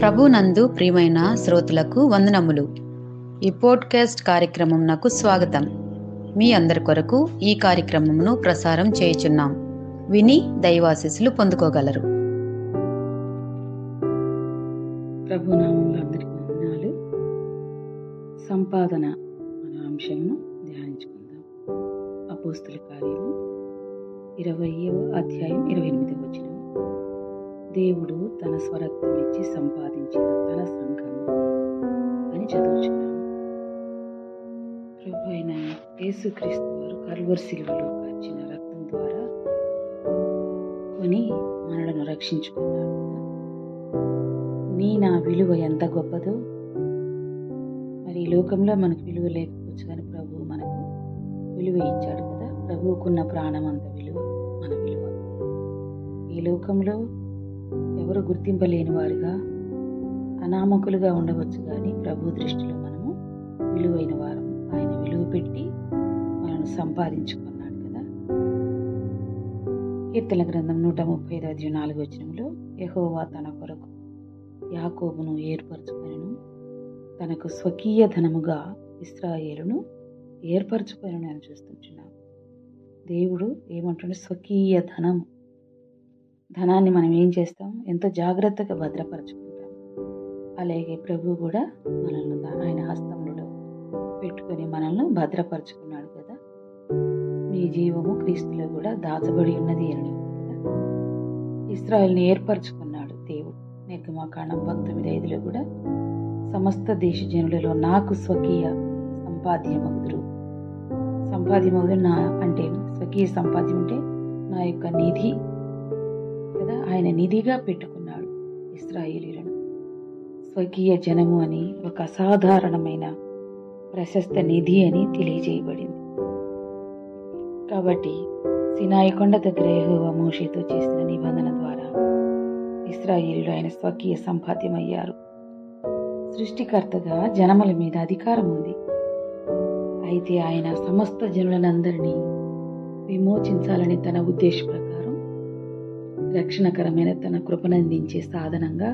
ప్రభునందు ప్రియమైన శ్రోతలకు వందనములు. ఈ పోడ్కాస్ట్ కార్యక్రమంనకు స్వాగతం. మీ అందరి కొరకు ఈ కార్యక్రమమును ప్రసారం చేయుచున్నాం. విని దైవాశీస్సులు పొందుకోగలరు. ప్రభునామంలో అందరికీ వందనాలు. సంపాదన అనే అంశంను ధ్యానించుకుందాం. అపోస్తుల కార్యము 20వ అధ్యాయం 28వ వచనం. దేవుడు తన స్వరక్తం ఇచ్చి సంపాదించిన తన సంఘము అని చదువుచున్నాము. ప్రభు అయిన యేసుక్రీస్తు వారు కల్వరి శిలువలో కార్చిన రక్తం ద్వారా కొని మనలను రక్షించుకున్నారు. నా విలువ ఎంత గొప్పదో, మరి ఈ లోకంలో మనకు విలువ లేకపోవచ్చు, కానీ ప్రభువు మనకు విలువ ఇచ్చాడు కదా. ప్రభువుకున్న ప్రాణం అంత విలువ మన విలువ. ఈ లోకంలో ఎవరు గుర్తింపలేని వారుగా, అనామకులుగా ఉండవచ్చు, కానీ ప్రభు దృష్టిలో మనము విలువైన వారం. ఆయన విలువ పెట్టి మనను సంపాదించుకున్నాడు కదా. కీర్తన గ్రంథం 135:4 వచనంలో, యెహోవా తన కొరకు యాకోబును ఏర్పరచుకొనెను, తనకు స్వకీయ ధనముగా ఇశ్రాయేలును ఏర్పరచుకొనెను అని చూస్తుంటున్నాం. దేవుడు ఏమంటుండే, స్వకీయ ధనము. ధనాన్ని మనం ఏం చేస్తాం? ఎంతో జాగ్రత్తగా భద్రపరచుకుంటాం. అలాగే ప్రభు కూడా మనల్ని ఆయన హస్తములో పెట్టుకొని మనల్ని భద్రపరచుకున్నాడు కదా. మీ జీవము క్రీస్తులో కూడా దాచబడి ఉన్నది అని కదా. ఇశ్రాయేలుని ఏర్పరచుకున్నాడు దేవుడు. నిర్గమకాండం 19:5లో కూడా, సమస్త దేశ జనులలో నాకు స్వకీయ సంపాద్యమగుదురు. సంపాద్యమగుదురు నా అంటే స్వకీయ సంపాద్యం అంటే నా యొక్క నిధి కదా. ఆయన నిధిగా పెట్టుకున్నాడు ఇశ్రాయేలీయులను. స్వకీయ జనము అని ఒక అసాధారణమైన ప్రశస్త నిధి అని తెలియజేయబడింది. కాబట్టి సినాయి కొండ దగ్గర యెహోవా మోషేతో చేసిన నిబంధన ద్వారా ఇశ్రాయేలీయులు ఆయన స్వకీయ సంపాద్యమయ్యారు. సృష్టికర్తగా జనముల మీద అధికారం ఉంది. అయితే ఆయన సమస్త జనులనందరినీ విమోచించాలని తన ఉద్దేశ ప్రకారం రక్షణకరమైన తన కృపనందించే సాధనంగా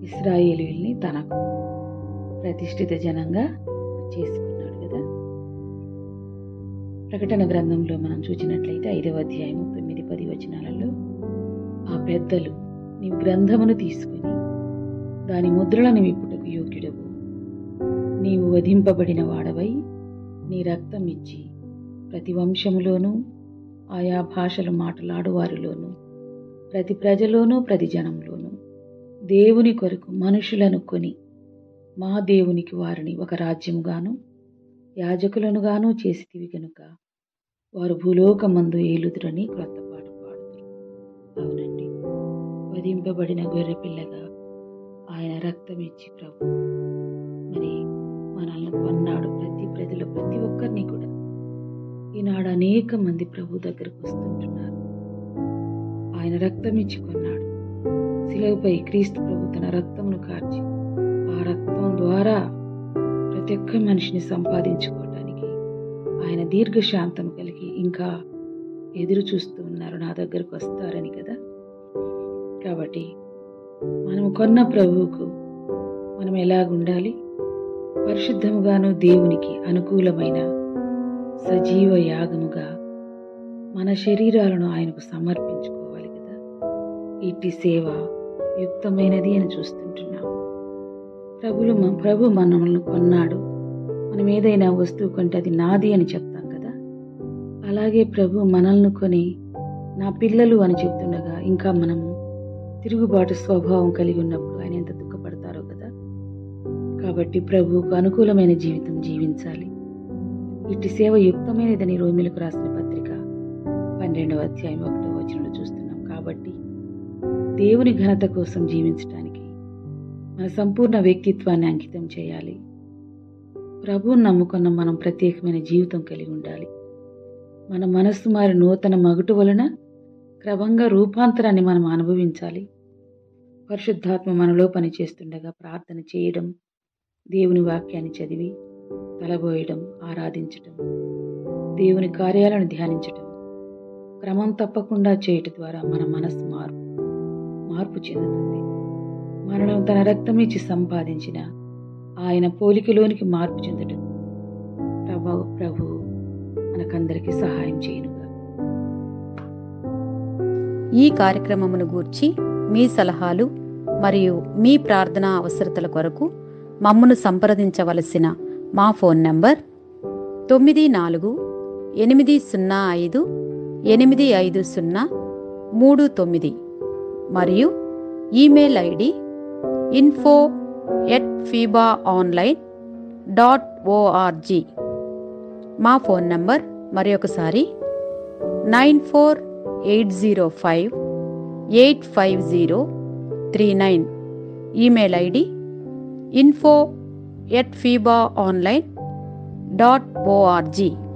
ఇశ్రాయేలీయుల్ని తనకు ప్రతిష్ఠిత జనంగా చేసుకున్నాడు కదా. ప్రకటన గ్రంథంలో మనం చూసినట్లయితే 5వ అధ్యాయం 9-10 వచనాలలో, ఆ పెద్దలు, నీవు గ్రంథమును తీసుకుని దాని ముద్రలను విప్పుటకు యోగ్యుడవు, నీవు వధింపబడిన వాడవై నీ రక్తం ఇచ్చి ప్రతి వంశములోనూ ఆయా భాషలు మాట్లాడువారిలోనూ ప్రతి ప్రజలోనూ ప్రతి జనంలోనూ దేవుని కొరకు మనుషులను కొని మా దేవునికి వారిని ఒక రాజ్యముగాను యాజకులనుగాను చేసితివి గనుక వారు భూలోకమందు ఏలుదురని క్రొత్త పాట పాడుదురు. అవునండి, వధింపబడిన గొర్రె పిల్లగా ఆయన రక్తం ఇచ్చి ప్రభు మరి మనల్ని కొన్నాడు. ప్రతి ప్రజలు ప్రతి ఒక్కరిని కూడా ఈనాడు అనేక మంది ప్రభు దగ్గరకు వస్తుంటున్నారు. ఆయన రక్తం ఇచ్చి కొన్నాడు. శిలువపై క్రీస్తు ప్రభు తన రక్తమును కార్చి ఆ రక్తం ద్వారా ప్రతి ఒక్క మనిషిని సంపాదించుకోవడానికి ఆయన దీర్ఘశాంతం కలిగి ఇంకా ఎదురు చూస్తూ ఉన్నారు, నా దగ్గరకు వస్తారని కదా. కాబట్టి మనము కొన్న ప్రభువుకు మనం ఎలాగుండాలి? పరిశుద్ధముగాను దేవునికి అనుకూలమైన సజీవ యాగముగా మన శరీరాలను ఆయనకు సమర్పించుకోవాలి కదా. ఇట్టి సేవ యుక్తమైనది అని చూస్తుంటున్నాం. ప్రభు మనల్ని కొన్నాడు. మనం ఏదైనా వస్తువు కొంటే అది నాది అని చెప్తాం కదా. అలాగే ప్రభు మనల్ని కొని నా పిల్లలు అని చెప్తుండగా ఇంకా మనము తిరుగుబాటు స్వభావం కలిగి ఉన్నప్పుడు ఆయన ఎంత దుఃఖపడతారో కదా. కాబట్టి ప్రభువుకు అనుకూలమైన జీవితం జీవించాలి. ఇట్టి సేవ యుక్తమైనదని రోమీయులకు రాసిన పత్రిక 12వ అధ్యాయం 1వ వచనంలో చూస్తున్నాం. కాబట్టి దేవుని ఘనత కోసం జీవించడానికి మన సంపూర్ణ వ్యక్తిత్వాన్ని అంకితం చేయాలి. ప్రభువును నమ్ముకున్న మనం ప్రత్యేకమైన జీవితం కలిగి ఉండాలి. మన మనస్సు మారి నూతన మగుటు వలన క్రమంగా రూపాంతరాన్ని మనం అనుభవించాలి. పరిశుద్ధాత్మ మనలో పనిచేస్తుండగా ప్రార్థన చేయడం, దేవుని వాక్యాన్ని చదివి తలబోయడం, ఆరాధించటం, దేవుని కార్యాలను ధ్యానించటం, క్రమం తప్పకుండా చేయటం ద్వారా మన మనస్సు మార్పు చెందుతుంది. మరణం తన రక్తం ఇచ్చి సంపాదించిన ఆయన పోలికలోనికి మార్పు చెందుటకు ప్రభు మనకందరికీ సహాయం చేయనుగా. ఈ కార్యక్రమమును గూర్చి మీ సలహాలు మరియు మీ ప్రార్థనా అవసరతల కొరకు మమ్మను సంప్రదించవలసిన మా ఫోన్ నంబర్ 948585085039 మరియు ఈమెయిల్ ఐడి info@fibaonline.org. మా ఫోన్ నంబర్ మరొకసారి 9480585039. Email ID info@fibaonline.org.